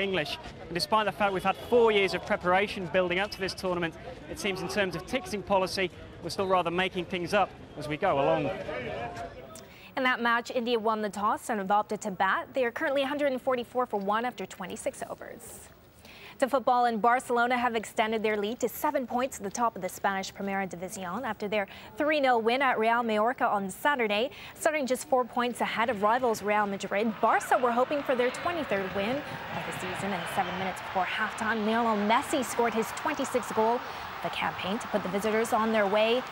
English. And despite the fact we've had 4 years of preparation building up to this tournament, it seems in terms of ticketing policy, we're still rather making things up as we go along. In that match, India won the toss and opted to bat. They are currently 144 for 1 after 26 overs. To football, and Barcelona have extended their lead to 7 points at the top of the Spanish Primera División after their 3-0 win at Real Mallorca on Saturday. Starting just 4 points ahead of rivals Real Madrid, Barca were hoping for their 23rd win of the season, and 7 minutes before halftime, Lionel Messi scored his 26th goal of the campaign to put the visitors on their way.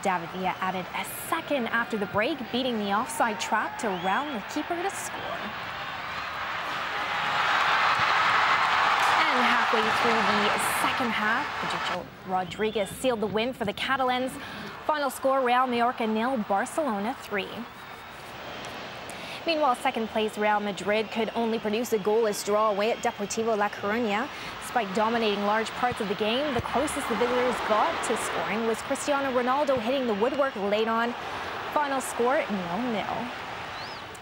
David Villa added a second after the break, beating the offside trap to round the keeper to score. And halfway through the second half, Patricio Rodriguez sealed the win for the Catalans. Final score, Real Mallorca 0, Barcelona 3. Meanwhile, second place Real Madrid could only produce a goalless draw away at Deportivo La Coruña. Despite dominating large parts of the game, the closest the visitors got to scoring was Cristiano Ronaldo hitting the woodwork late on. Final score 0-0.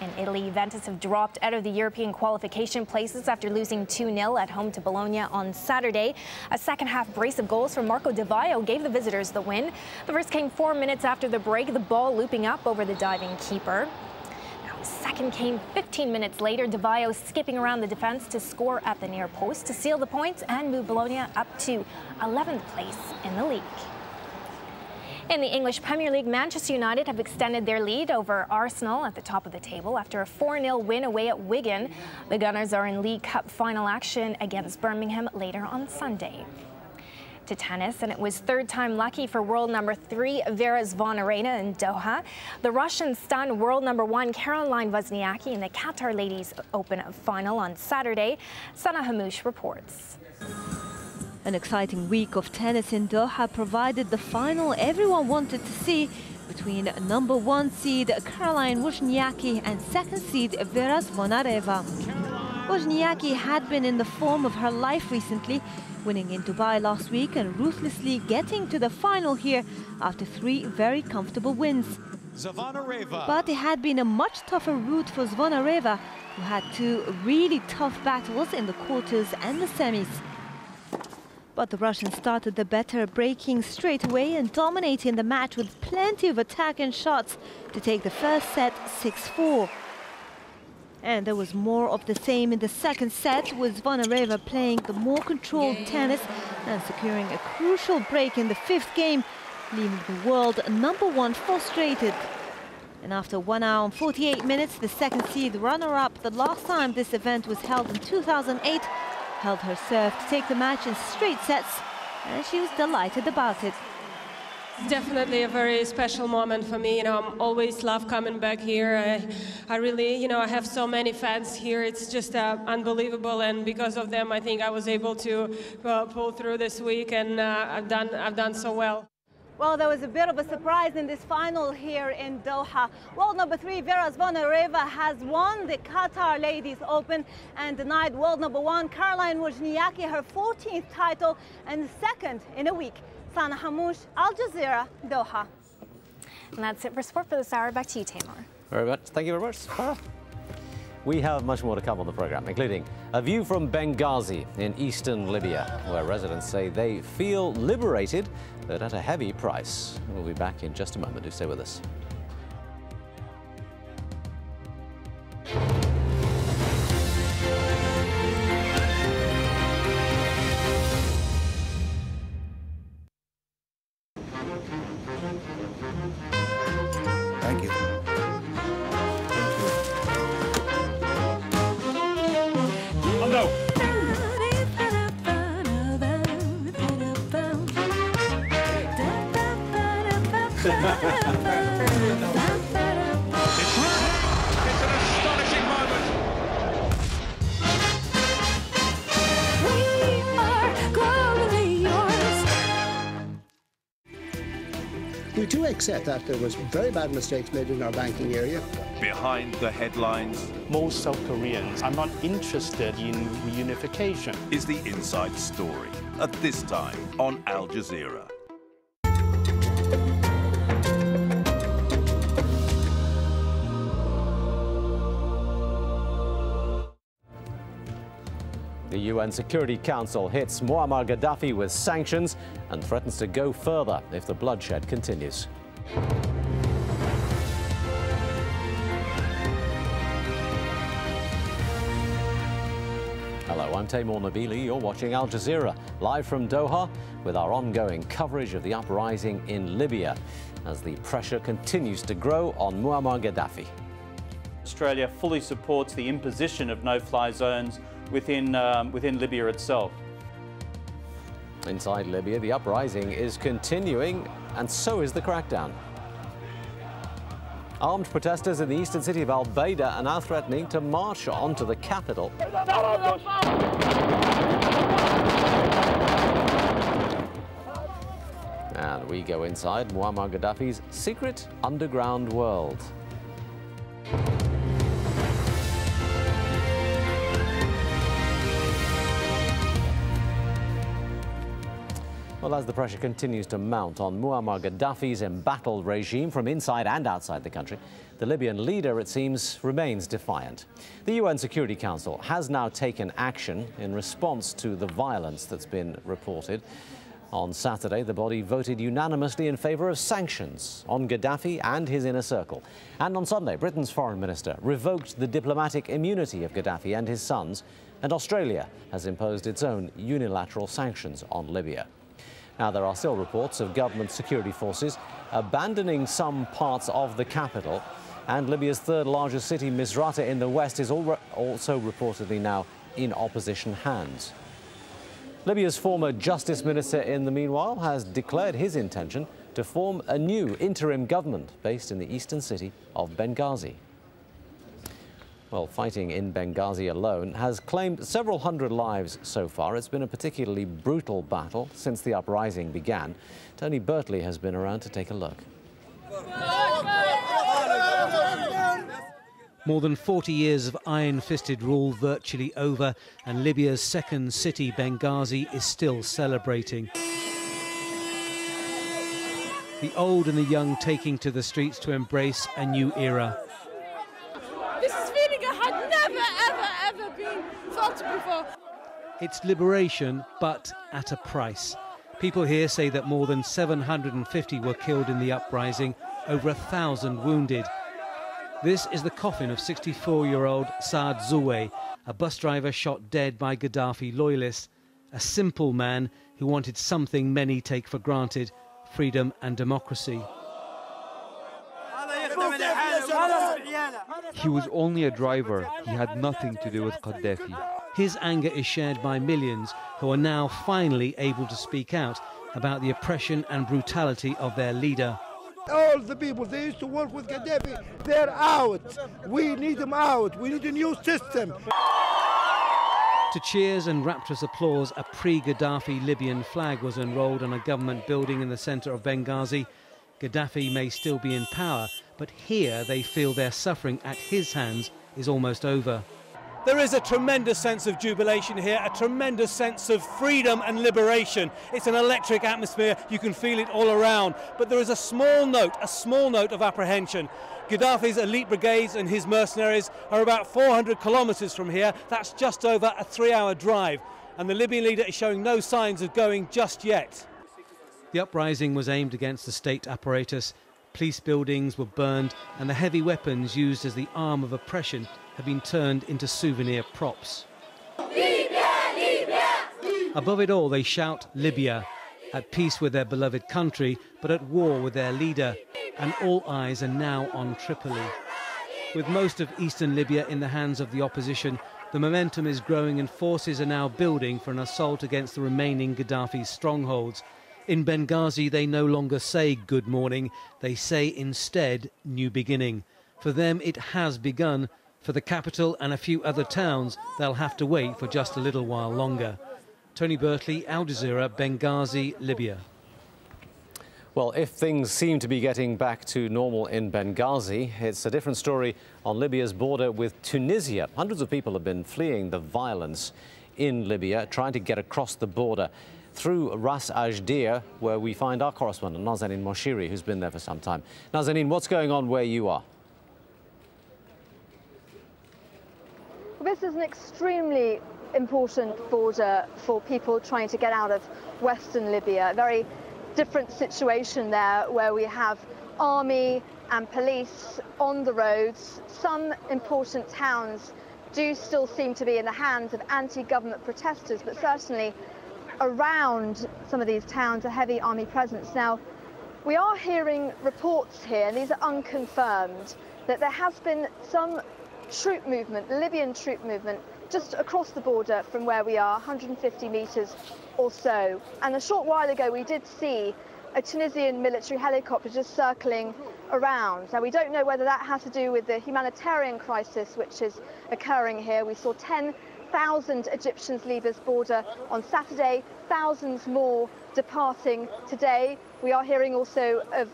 In Italy, Juventus have dropped out of the European qualification places after losing 2-0 at home to Bologna on Saturday. A second-half brace of goals from Marco Di Vaio gave the visitors the win. The first came 4 minutes after the break, the ball looping up over the diving keeper. Second came 15 minutes later, Di Vaio skipping around the defense to score at the near post to seal the points and move Bologna up to 11th place in the league. In the English Premier League, Manchester United have extended their lead over Arsenal at the top of the table after a 4-0 win away at Wigan. The Gunners are in League Cup final action against Birmingham later on Sunday. To tennis, and it was third time lucky for world number 3 Vera Zvonareva in Doha. The Russian stunned world number 1 Caroline Wozniacki in the Qatar Ladies Open final on Saturday. Sana Hamouche reports. An exciting week of tennis in Doha provided the final everyone wanted to see between number 1 seed Caroline Wozniacki and 2nd seed Vera Zvonareva. Wozniacki had been in the form of her life recently, winning in Dubai last week and ruthlessly getting to the final here after 3 very comfortable wins. But it had been a much tougher route for Zvonareva, who had 2 really tough battles in the quarters and the semis. But the Russian started the better, breaking straight away and dominating the match with plenty of attack and shots to take the first set 6-4. And there was more of the same in the second set, with Zvonareva playing the more controlled tennis and securing a crucial break in the 5th game, leaving the world number 1 frustrated. And after 1 hour and 48 minutes, the 2nd seed runner-up, the last time this event was held in 2008, held her serve to take the match in straight sets, and she was delighted about it. Definitely a very special moment for me. I'm always love coming back here. I really, I have so many fans here. It's just unbelievable, and because of them, I think I was able to pull through this week, and I've done so well. Well, there was a bit of a surprise in this final here in Doha. World number 3 Vera Zvonareva has won the Qatar Ladies Open and denied world number 1 Caroline Wozniacki her 14th title and 2nd in a week. Sana Hamouche, AlJazeera, Doha. And that's it for sport for this hour. Back to you, Tamar. Very much. Thank you very much. We have much more to come on the programme, including a view from Benghazi in eastern Libya, where residents say they feel liberated, but at a heavy price. We'll be back in just a moment. Do stay with us. Thank you. Oh no! It's an astonishing moment. We are globally yours. We do accept that there was very bad mistakes made in our banking area. Behind the headlines, most South Koreans are not interested in reunification. Is the inside story at this time on Al Jazeera. The UN Security Council hits Muammar Gaddafi with sanctions and threatens to go further if the bloodshed continues. Hello, I'm Taimur Nabili. You're watching Al Jazeera, live from Doha, with our ongoing coverage of the uprising in Libya as the pressure continues to grow on Muammar Gaddafi. Australia fully supports the imposition of no-fly zones within Libya itself. Inside Libya, the uprising is continuing, and so is the crackdown. Armed protesters in the eastern city of Al-Baida are now threatening to march onto the capital. And we go inside Muammar Gaddafi's secret underground world. Well, as the pressure continues to mount on Muammar Gaddafi's embattled regime from inside and outside the country, the Libyan leader, it seems, remains defiant. The UN Security Council has now taken action in response to the violence that's been reported. On Saturday, the body voted unanimously in favour of sanctions on Gaddafi and his inner circle. And on Sunday, Britain's foreign minister revoked the diplomatic immunity of Gaddafi and his sons, and Australia has imposed its own unilateral sanctions on Libya. Now, there are still reports of government security forces abandoning some parts of the capital, and Libya's third largest city, Misrata, in the west, is also reportedly now in opposition hands. Libya's former justice minister, in the meanwhile, has declared his intention to form a new interim government based in the eastern city of Benghazi. Well, fighting in Benghazi alone has claimed several hundred lives so far. It's been a particularly brutal battle since the uprising began. Tony Bertley has been around to take a look. More than 40 years of iron-fisted rule virtually over, and Libya's second city, Benghazi, is still celebrating. The old and the young taking to the streets to embrace a new era. This is feeling I had never, ever been felt before. It's liberation, but at a price. People here say that more than 750 were killed in the uprising, over 1,000 wounded. This is the coffin of 64-year-old Saad Zoué, a bus driver shot dead by Gaddafi loyalists, a simple man who wanted something many take for granted, freedom and democracy. He was only a driver. He had nothing to do with Gaddafi. His anger is shared by millions who are now finally able to speak out about the oppression and brutality of their leader. All the people, they used to work with Gaddafi, they're out. We need them out. We need a new system. To cheers and rapturous applause, a pre-Gaddafi Libyan flag was unrolled on a government building in the centre of Benghazi. Gaddafi may still be in power, but here they feel their suffering at his hands is almost over. There is a tremendous sense of jubilation here, a tremendous sense of freedom and liberation. It's an electric atmosphere, you can feel it all around. But there is a small note of apprehension. Gaddafi's elite brigades and his mercenaries are about 400 kilometres from here. That's just over a 3-hour drive. And the Libyan leader is showing no signs of going just yet. The uprising was aimed against the state apparatus. Police buildings were burned, and the heavy weapons used as the arm of oppression have been turned into souvenir props. Libya, Libya! Above it all, they shout Libya, at peace with their beloved country, but at war with their leader. And all eyes are now on Tripoli. With most of eastern Libya in the hands of the opposition, the momentum is growing and forces are now building for an assault against the remaining Gaddafi strongholds. In Benghazi, they no longer say good morning, they say instead new beginning. For them, it has begun. For the capital and a few other towns, they'll have to wait for just a little while longer. Tony Bertley, Al Jazeera, Benghazi, Libya. Well, if things seem to be getting back to normal in Benghazi, it's a different story on Libya's border with Tunisia. Hundreds of people have been fleeing the violence in Libya, trying to get across the border through Ras Ajdir, where we find our correspondent, Nazanin Moshiri, who's been there for some time. Nazanin, what's going on where you are? This is an extremely important border for people trying to get out of western Libya. A very different situation there, where we have army and police on the roads. Some important towns do still seem to be in the hands of anti-government protesters, but certainly around some of these towns a heavy army presence. Now, we are hearing reports here, and these are unconfirmed, that there has been some troop movement, Libyan troop movement, just across the border from where we are, 150 metres or so. And a short while ago we did see a Tunisian military helicopter just circling around. Now, we don't know whether that has to do with the humanitarian crisis which is occurring here. We saw 10,000 Egyptians leave this border on Saturday, thousands more departing today. We are hearing also of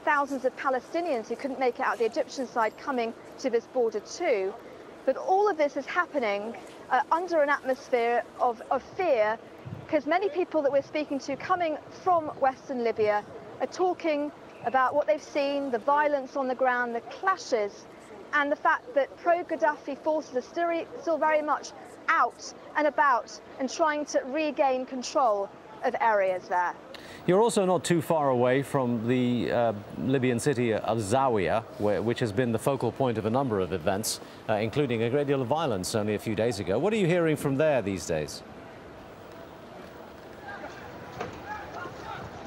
thousands of Palestinians who couldn't make it out the Egyptian side coming to this border too. But all of this is happening under an atmosphere of fear, because many people that we're speaking to coming from western Libya are talking about what they've seen, the violence on the ground, the clashes, and the fact that pro-Gaddafi forces are still very much out and about and trying to regain control of areas there. You're also not too far away from the Libyan city of Zawiya, which has been the focal point of a number of events, including a great deal of violence only a few days ago. What are you hearing from there these days?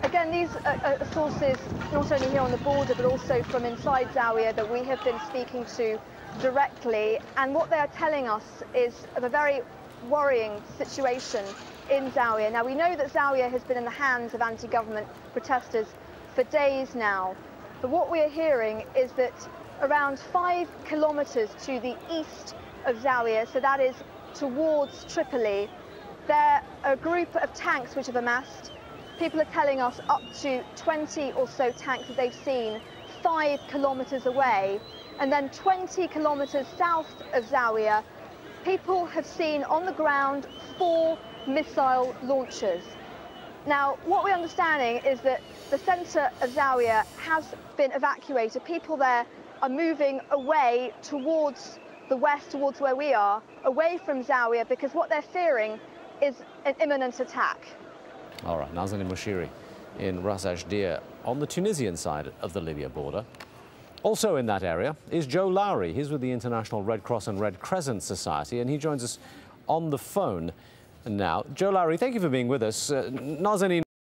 Again, these are sources not only here on the border, but also from inside Zawiya that we have been speaking to directly. And what they are telling us is of a very worrying situation in Zawiya. Now, we know that Zawiya has been in the hands of anti-government protesters for days now. But what we are hearing is that around 5 kilometres to the east of Zawiya, so that is towards Tripoli, there are a group of tanks which have amassed. People are telling us up to 20 or so tanks that they've seen 5 kilometres away. And then 20 kilometres south of Zawiya, people have seen on the ground 4 missile launchers. Now, what we're understanding is that the centre of Zawiya has been evacuated. People there are moving away towards the west, towards where we are, away from Zawiya, because what they're fearing is an imminent attack. All right, Nazanin Moshiri in Ras Ashdir on the Tunisian side of the Libya border. Also in that area is Joe Lowry. He's with the International Red Cross and Red Crescent Society, and he joins us on the phone now. Joe Lowry, thank you for being with us. Nazanin